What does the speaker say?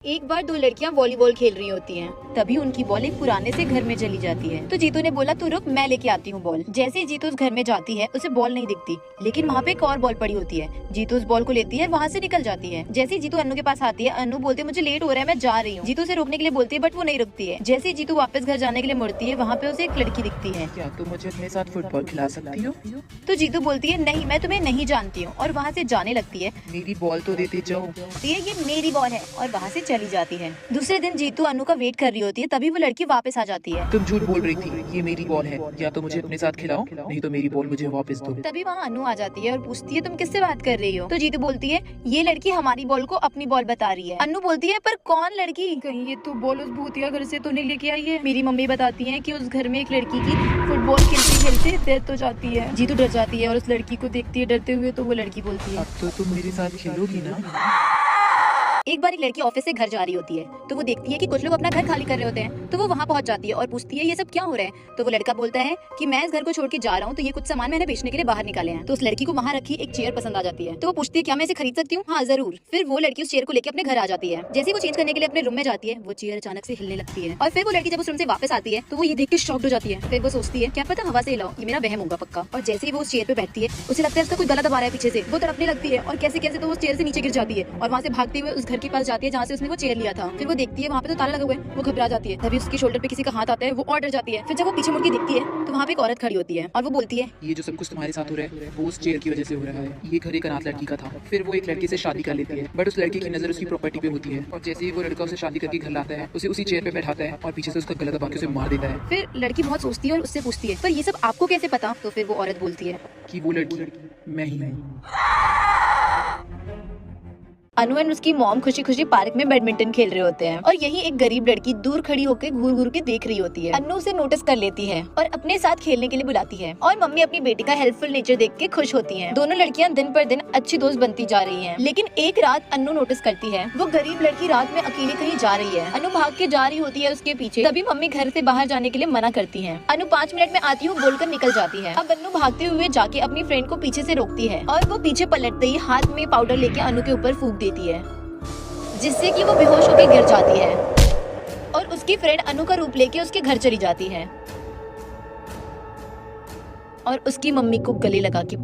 एक बार दो लड़कियां वॉलीबॉल खेल रही होती हैं। तभी उनकी बॉल एक पुराने से घर में चली जाती है। तो जीतू ने बोला तू रुक, मैं लेके आती हूँ बॉल। जैसे ही जीतू उस घर में जाती है उसे बॉल नहीं दिखती, लेकिन वहाँ पे एक और बॉल पड़ी होती है। जीतू उस बॉल को लेती है, वहाँ से निकल जाती है। जैसे ही जीतू अन्नू के पास आती है, अन्नू बोलती है मुझे लेट हो रहा है, मैं जा रही हूँ। जीतू से रोकने के लिए बोलती है बट वो नहीं रुकती है। जैसे ही जीतू वापस घर जाने के लिए मुड़ती है, वहाँ पे उसे एक लड़की दिखती है। क्या तुम मुझे अपने साथ फुटबॉल खिला सकती हो? तो जीतू बोलती है नहीं, मैं तुम्हें नहीं जानती हूँ, और वहाँ से जाने लगती है। मेरी बॉल तो देते जाओ। ये मेरी बॉल है, और वहाँ से चली जाती है। दूसरे दिन जीतू अनु का वेट कर रही होती है, तभी वो लड़की वापस आ जाती है। तुम झूठ बोल रही थी, ये मेरी बॉल है। या तो मुझे अपने साथ खिलाओ, नहीं तो मेरी बॉल मुझे वापस दो। तभी वहाँ अनु आ जाती है और पूछती है तुम किससे बात कर रही हो? तो जीतू बोलती है ये लड़की हमारी बॉल को अपनी बॉल बता रही है। अनु बोलती है पर कौन लड़की? कहीं ये तो बॉल उस भूतिया घर से तो नहीं लेके आई है? मेरी मम्मी बताती है कि उस घर में एक लड़की की फुटबॉल खेलते खेलते डेथ हो जाती है। जीतू डर जाती है और उस लड़की को देखती है डरते हुए। तो वो लड़की बोलती है अब तो तुम मेरे साथ खेलोगी ना? एक बार एक लड़की ऑफिस से घर जा रही होती है, तो वो देखती है कि कुछ लोग अपना घर खाली कर रहे होते हैं। तो वो वहाँ पहुँच जाती है और पूछती है ये सब क्या हो रहा है? तो वो लड़का बोलता है कि मैं इस घर को छोड़ के जा रहा हूँ, तो ये कुछ सामान मैंने बेचने के लिए बाहर निकाले हैं। तो उस लड़की को वहाँ रखी एक चेयर पसंद आ जाती है। तो वो पूछती है क्या मैं इसे खरीद सकती हूँ? हाँ जरूर। फिर वो लड़की उस चेयर को लेकर अपने घर आ जाती है। जैसे वो चेंज करने के लिए अपने रूम में जाती है, वो चेयर अचानक से हिलने लगती है। और फिर वो लड़की जब उस रूम से वापस आती है तो वो ये देख के शॉक्ड हो जाती है। फिर वो सोचती है क्या पता हवा से हिलाओ, ये मेरा वहम होगा पक्का। और जैसे ही वो उस चेयर पे बैठती है, उसे लगता है उसका कोई गला दबा रहा है पीछे से। वो तड़पने लगती है और कैसे कैसे तो वो चेयर से नीचे गिर जाती है और वहाँ से भागते हुए उस घर के पास जाती है जहाँ से उसने वो चेयर लिया था। फिर वो देखती है वहाँ पे तो ताला लगा हुआ है। वो घबरा जाती है। तभी उसके शोल्डर पे किसी का हाथ आता है, वो और डर जाती है। फिर जब वो पीछे मुड़ के देखती है तो वहाँ पे एक औरत खड़ी होती है और वो बोलती है ये जो सब कुछ तुम्हारे साथ हो रहा है वो उस चेयर की वजह से हो रहा है। ये घर एक अनाथ लड़की का था। फिर वो एक लड़के से शादी कर लेती है, बट उस लड़की की नजर उसकी प्रॉपर्टी पे होती है। और जैसे ही वो लड़का उसे शादी करके घर लाता है, उसे उसी चेयर पे बैठाता है और पीछे से उसका गला दबा के उसे मार देता है। फिर लड़की बहुत सोचती है और उससे पूछती है पर ये सब आपको कैसे पता? तो फिर वो औरत बोलती है कि वो लड़की मैं ही हूँ। अनु और उसकी मॉम खुशी खुशी पार्क में बैडमिंटन खेल रहे होते हैं और यही एक गरीब लड़की दूर खड़ी होकर घूर घूर के देख रही होती है। अनु उसे नोटिस कर लेती है और अपने साथ खेलने के लिए बुलाती है और मम्मी अपनी बेटी का हेल्पफुल नेचर देख के खुश होती हैं। दोनों लड़कियां दिन पर दिन अच्छी दोस्त बनती जा रही हैं। लेकिन एक रात अनु नोटिस करती है वो गरीब लड़की रात में अकेली कहीं जा रही है। अनु भाग के जा रही होती है उसके पीछे। तभी मम्मी घर से बाहर जाने के लिए मना करती है। अनु 5 मिनट में आती हूँ बोलकर निकल जाती है। अब अनु भागते हुए जाके अपनी फ्रेंड को पीछे से रोकती है और वो पीछे पलटते ही हाथ में पाउडर लेके अनु के ऊपर फूंक देती है, जिससे कि वो बेहोश होकर गिर जाती है और उसकी फ्रेंड अनु का रूप लेके उसके घर चली जाती है और उसकी मम्मी को गले लगा के